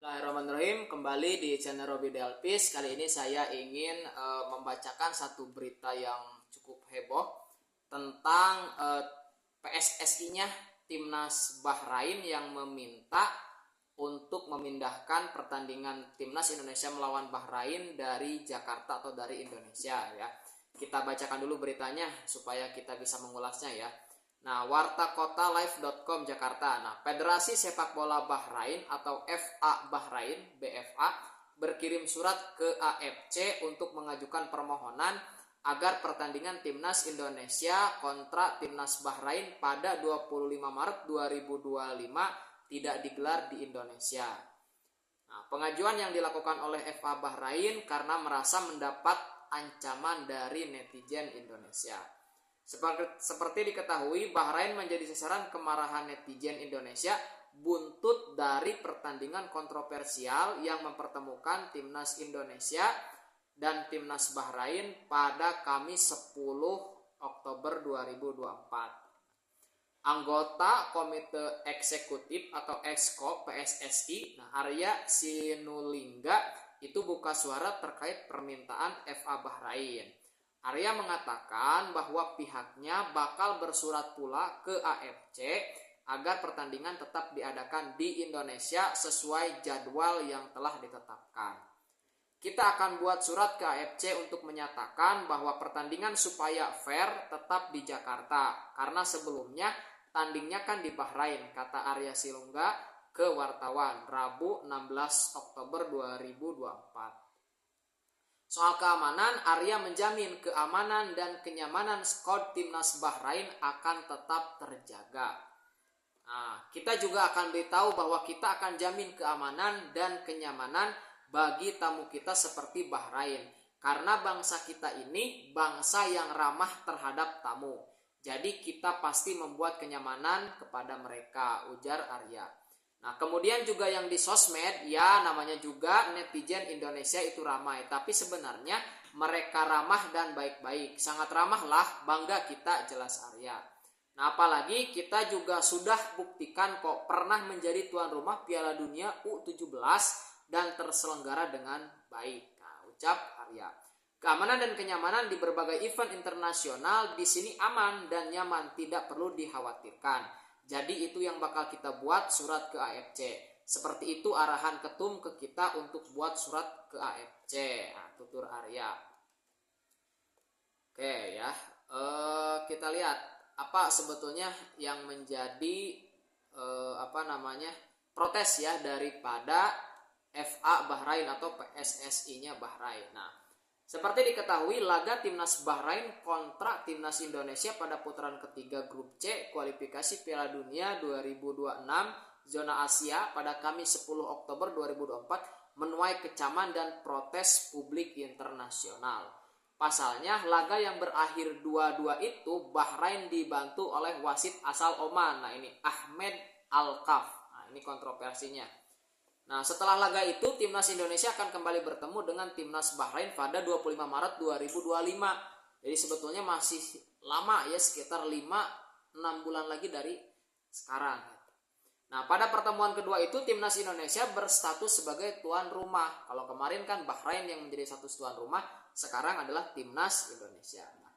Bismillahirrahmanirrahim, kembali di channel Robi Delpis. Kali ini saya ingin membacakan satu berita yang cukup heboh tentang PSSI-nya Timnas Bahrain yang meminta untuk memindahkan pertandingan Timnas Indonesia melawan Bahrain dari Jakarta atau dari Indonesia ya. Kita bacakan dulu beritanya supaya kita bisa mengulasnya ya. Nah, wartakotalive.com Jakarta. Nah, Federasi Sepak Bola Bahrain atau FA Bahrain, BFA, berkirim surat ke AFC untuk mengajukan permohonan agar pertandingan Timnas Indonesia kontra Timnas Bahrain pada 25 Maret 2025 tidak digelar di Indonesia. Nah, pengajuan yang dilakukan oleh FA Bahrain karena merasa mendapat ancaman dari netizen Indonesia. Seperti diketahui, Bahrain menjadi sasaran kemarahan netizen Indonesia buntut dari pertandingan kontroversial yang mempertemukan Timnas Indonesia dan Timnas Bahrain pada Kamis 10 Oktober 2024. Anggota Komite Eksekutif atau Exco PSSI, Arya Sinulinga, itu buka suara terkait permintaan FA Bahrain. Arya mengatakan bahwa pihaknya bakal bersurat pula ke AFC agar pertandingan tetap diadakan di Indonesia sesuai jadwal yang telah ditetapkan. Kita akan buat surat ke AFC untuk menyatakan bahwa pertandingan supaya fair tetap di Jakarta karena sebelumnya tandingnya kan di Bahrain, kata Arya Silungga ke wartawan Rabu 16 Oktober 2024. Soal keamanan, Arya menjamin keamanan dan kenyamanan skuad Timnas Bahrain akan tetap terjaga. Nah, kita juga akan beritahu bahwa kita akan jamin keamanan dan kenyamanan bagi tamu kita seperti Bahrain. Karena bangsa kita ini bangsa yang ramah terhadap tamu. Jadi kita pasti membuat kenyamanan kepada mereka, ujar Arya. Nah, kemudian juga yang di sosmed, ya namanya juga netizen Indonesia itu ramai. Tapi sebenarnya mereka ramah dan baik-baik. Sangat ramah lah, bangga kita, jelas Arya. Nah, apalagi kita juga sudah buktikan kok pernah menjadi tuan rumah Piala Dunia U17 dan terselenggara dengan baik. Nah, ucap Arya. Keamanan dan kenyamanan di berbagai event internasional di sini aman dan nyaman, tidak perlu dikhawatirkan. Jadi itu yang bakal kita buat surat ke AFC. Seperti itu arahan ketum ke kita untuk buat surat ke AFC. Nah, tutur Arya. Oke ya, kita lihat apa sebetulnya yang menjadi protes ya daripada FA Bahrain atau PSSI-nya Bahrain. Nah, seperti diketahui, laga Timnas Bahrain kontra Timnas Indonesia pada putaran ketiga grup C kualifikasi Piala Dunia 2026 zona Asia pada Kamis 10 Oktober 2024 menuai kecaman dan protes publik internasional. Pasalnya, laga yang berakhir 2-2 itu Bahrain dibantu oleh wasit asal Oman. Nah, ini Ahmed Al-Kaf. Nah, ini kontroversinya. Nah, setelah laga itu, Timnas Indonesia akan kembali bertemu dengan Timnas Bahrain pada 25 Maret 2025. Jadi sebetulnya masih lama ya, sekitar 5-6 bulan lagi dari sekarang. Nah, pada pertemuan kedua itu, Timnas Indonesia berstatus sebagai tuan rumah. Kalau kemarin kan Bahrain yang menjadi status tuan rumah, sekarang adalah Timnas Indonesia. Nah,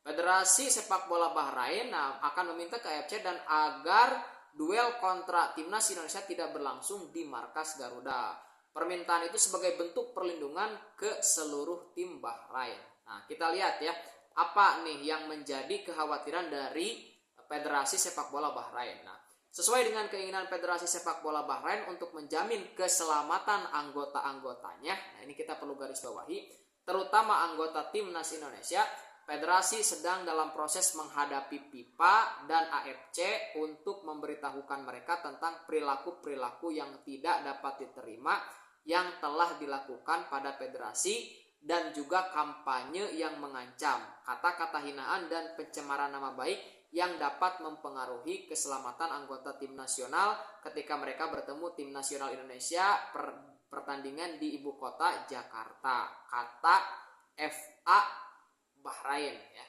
Federasi Sepak Bola Bahrain akan meminta ke AFC dan agar duel kontra Timnas Indonesia tidak berlangsung di markas Garuda. Permintaan itu sebagai bentuk perlindungan ke seluruh tim Bahrain. Nah, kita lihat ya, apa nih yang menjadi kekhawatiran dari Federasi Sepak Bola Bahrain. Nah, sesuai dengan keinginan Federasi Sepak Bola Bahrain untuk menjamin keselamatan anggota-anggotanya, nah ini kita perlu garis bawahi, terutama anggota Timnas Indonesia, Federasi sedang dalam proses menghadapi FIFA dan AFC untuk memberitahukan mereka tentang perilaku-perilaku yang tidak dapat diterima yang telah dilakukan pada federasi dan juga kampanye yang mengancam, kata-kata hinaan dan pencemaran nama baik yang dapat mempengaruhi keselamatan anggota tim nasional ketika mereka bertemu tim nasional Indonesia pertandingan di ibu kota Jakarta, kata FA Bahrain ya.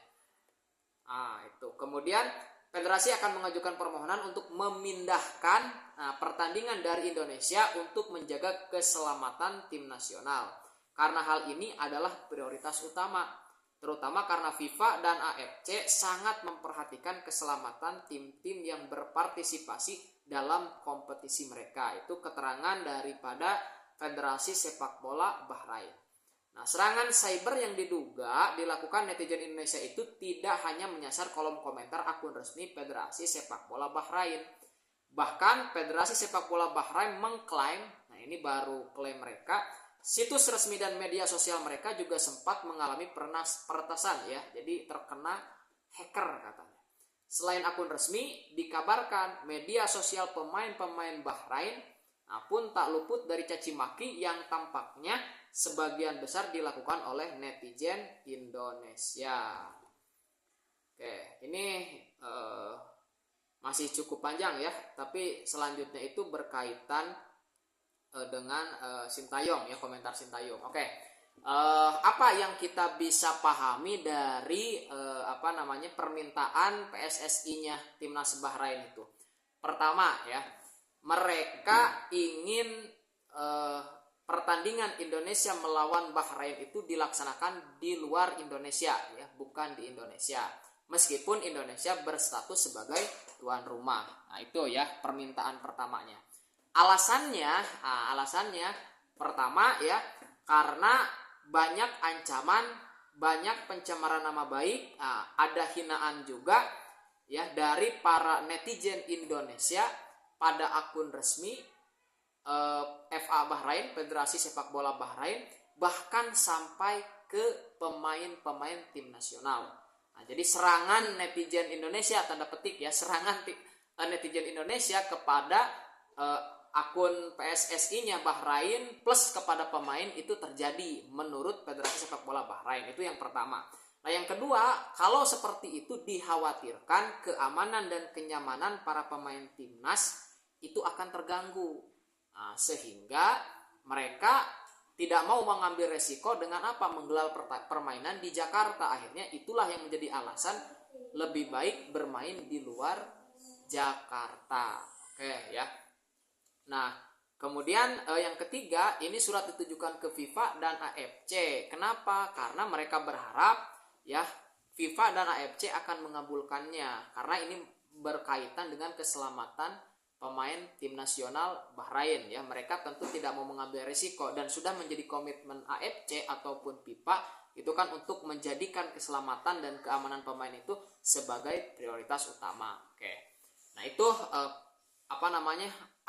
Nah, itu. Kemudian federasi akan mengajukan permohonan untuk memindahkan pertandingan dari Indonesia untuk menjaga keselamatan tim nasional. Karena hal ini adalah prioritas utama, terutama karena FIFA dan AFC sangat memperhatikan keselamatan tim-tim yang berpartisipasi dalam kompetisi mereka. Itu keterangan daripada Federasi Sepak Bola Bahrain. Nah, serangan cyber yang diduga dilakukan netizen Indonesia itu tidak hanya menyasar kolom komentar akun resmi Federasi Sepak Bola Bahrain. Bahkan Federasi Sepak Bola Bahrain mengklaim, nah ini baru klaim mereka, situs resmi dan media sosial mereka juga sempat mengalami peretasan ya, jadi terkena hacker katanya. Selain akun resmi, dikabarkan media sosial pemain-pemain Bahrain pun tak luput dari caci maki yang tampaknya sebagian besar dilakukan oleh netizen Indonesia. Oke, ini masih cukup panjang ya, tapi selanjutnya itu berkaitan dengan Sintayong ya, komentar Sintayong. Oke, apa yang kita bisa pahami dari permintaan PSSI-nya Timnas Bahrain itu? Pertama ya, mereka ingin pertandingan Indonesia melawan Bahrain itu dilaksanakan di luar Indonesia ya, bukan di Indonesia. Meskipun Indonesia berstatus sebagai tuan rumah. Nah, itu ya permintaan pertamanya. Alasannya pertama ya, karena banyak ancaman, banyak pencemaran nama baik, ada hinaan juga ya dari para netizen Indonesia pada akun resmi FA Bahrain, Federasi Sepak Bola Bahrain, bahkan sampai ke pemain-pemain tim nasional. Nah, jadi serangan netizen Indonesia, tanda petik ya, serangan netizen Indonesia kepada akun PSSI-nya Bahrain plus kepada pemain itu terjadi menurut Federasi Sepak Bola Bahrain. Itu yang pertama. Nah, yang kedua, kalau seperti itu dikhawatirkan keamanan dan kenyamanan para pemain timnas itu akan terganggu. Sehingga mereka tidak mau mengambil resiko dengan menggelar permainan di Jakarta. Akhirnya itulah yang menjadi alasan lebih baik bermain di luar Jakarta. Oke ya. Nah, kemudian yang ketiga, ini surat ditujukan ke FIFA dan AFC. Kenapa? Karena mereka berharap ya FIFA dan AFC akan mengabulkannya, karena ini berkaitan dengan keselamatan pemain tim nasional Bahrain ya. Mereka tentu tidak mau mengambil risiko dan sudah menjadi komitmen AFC ataupun FIFA itu kan untuk menjadikan keselamatan dan keamanan pemain itu sebagai prioritas utama. Oke. Nah, itu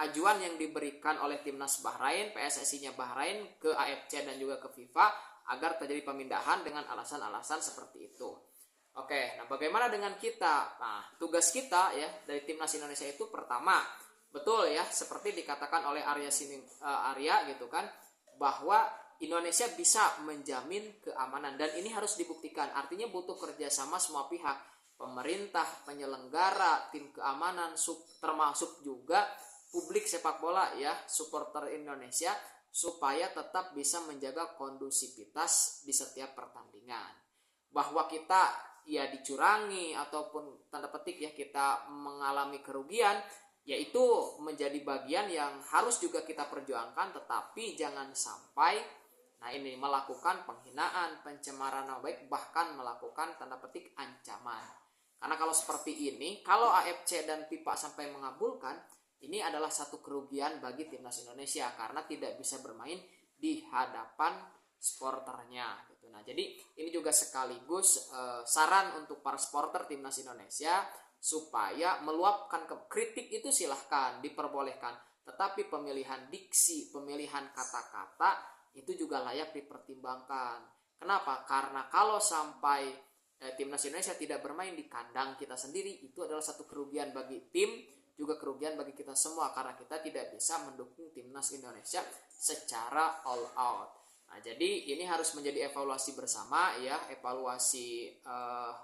ajuan yang diberikan oleh Timnas Bahrain, PSSI-nya Bahrain ke AFC dan juga ke FIFA agar terjadi pemindahan dengan alasan-alasan seperti itu. Oke, nah bagaimana dengan kita? Nah, tugas kita ya dari Timnas Indonesia itu pertama, betul ya, seperti dikatakan oleh Arya gitu kan, bahwa Indonesia bisa menjamin keamanan dan ini harus dibuktikan. Artinya butuh kerjasama semua pihak, pemerintah, penyelenggara, tim keamanan, termasuk juga publik sepak bola ya, supporter Indonesia, supaya tetap bisa menjaga kondusivitas di setiap pertandingan. Bahwa kita ya dicurangi ataupun tanda petik ya kita mengalami kerugian, yaitu menjadi bagian yang harus juga kita perjuangkan, tetapi jangan sampai melakukan penghinaan, pencemaran nama baik, bahkan melakukan tanda petik ancaman. Karena kalau seperti ini, kalau AFC dan FIFA sampai mengabulkan, ini adalah satu kerugian bagi timnas Indonesia karena tidak bisa bermain di hadapan supporternya gitu. Nah, jadi ini juga sekaligus saran untuk para supporter timnas Indonesia supaya meluapkan kritik itu silahkan, diperbolehkan, tetapi pemilihan diksi, pemilihan kata-kata itu juga layak dipertimbangkan. Kenapa? Karena kalau sampai timnas Indonesia tidak bermain di kandang kita sendiri, itu adalah satu kerugian bagi tim, juga kerugian bagi kita semua karena kita tidak bisa mendukung timnas Indonesia secara all out. Nah, jadi ini harus menjadi evaluasi bersama ya, evaluasi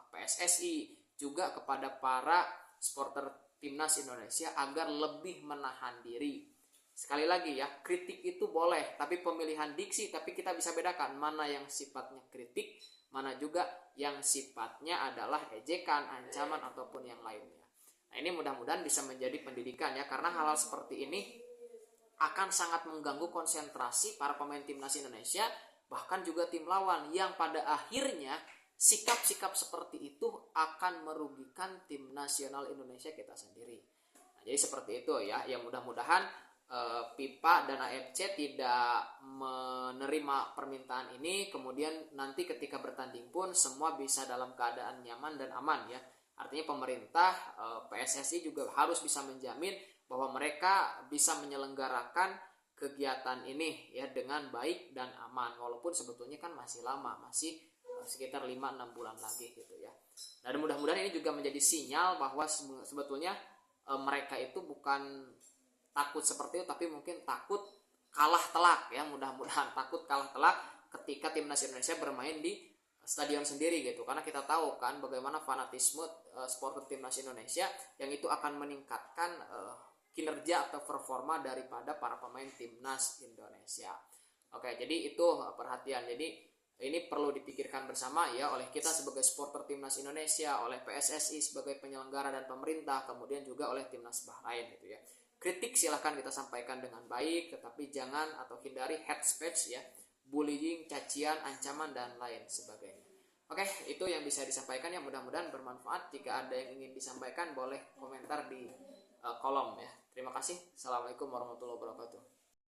PSSI juga kepada para supporter timnas Indonesia agar lebih menahan diri. Sekali lagi ya, kritik itu boleh, tapi pemilihan diksi, tapi kita bisa bedakan mana yang sifatnya kritik, mana juga yang sifatnya adalah ejekan, ancaman ataupun yang lainnya. Nah, Nah, ini mudah-mudahan bisa menjadi pendidikan ya, karena hal-hal seperti ini akan sangat mengganggu konsentrasi para pemain timnas Indonesia, bahkan juga tim lawan, yang pada akhirnya sikap-sikap seperti itu akan merugikan tim nasional Indonesia kita sendiri. Nah, jadi seperti itu ya, yang mudah-mudahan FIFA dan AFC tidak menerima permintaan ini, kemudian nanti ketika bertanding pun semua bisa dalam keadaan nyaman dan aman ya. Artinya pemerintah, PSSI juga harus bisa menjamin bahwa mereka bisa menyelenggarakan kegiatan ini ya dengan baik dan aman, walaupun sebetulnya kan masih lama, masih sekitar 5-6 bulan lagi gitu ya. Dan mudah-mudahan ini juga menjadi sinyal bahwa sebetulnya mereka itu bukan takut seperti itu, tapi mungkin takut kalah telak ya, mudah-mudahan takut kalah telak ketika timnas Indonesia bermain di stadion sendiri gitu, karena kita tahu kan bagaimana fanatisme supporter timnas Indonesia yang itu akan meningkatkan kinerja atau performa daripada para pemain timnas Indonesia. Oke, jadi itu perhatian. Jadi ini perlu dipikirkan bersama ya, oleh kita sebagai supporter timnas Indonesia, oleh PSSI sebagai penyelenggara dan pemerintah, kemudian juga oleh timnas Bahrain gitu ya. Kritik silahkan kita sampaikan dengan baik, tetapi jangan atau hindari hate speech ya, bullying, cacian, ancaman, dan lain sebagainya. Oke, itu yang bisa disampaikan ya, mudah-mudahan bermanfaat. Jika ada yang ingin disampaikan boleh komentar di kolom ya. Terima kasih. Assalamualaikum warahmatullahi wabarakatuh.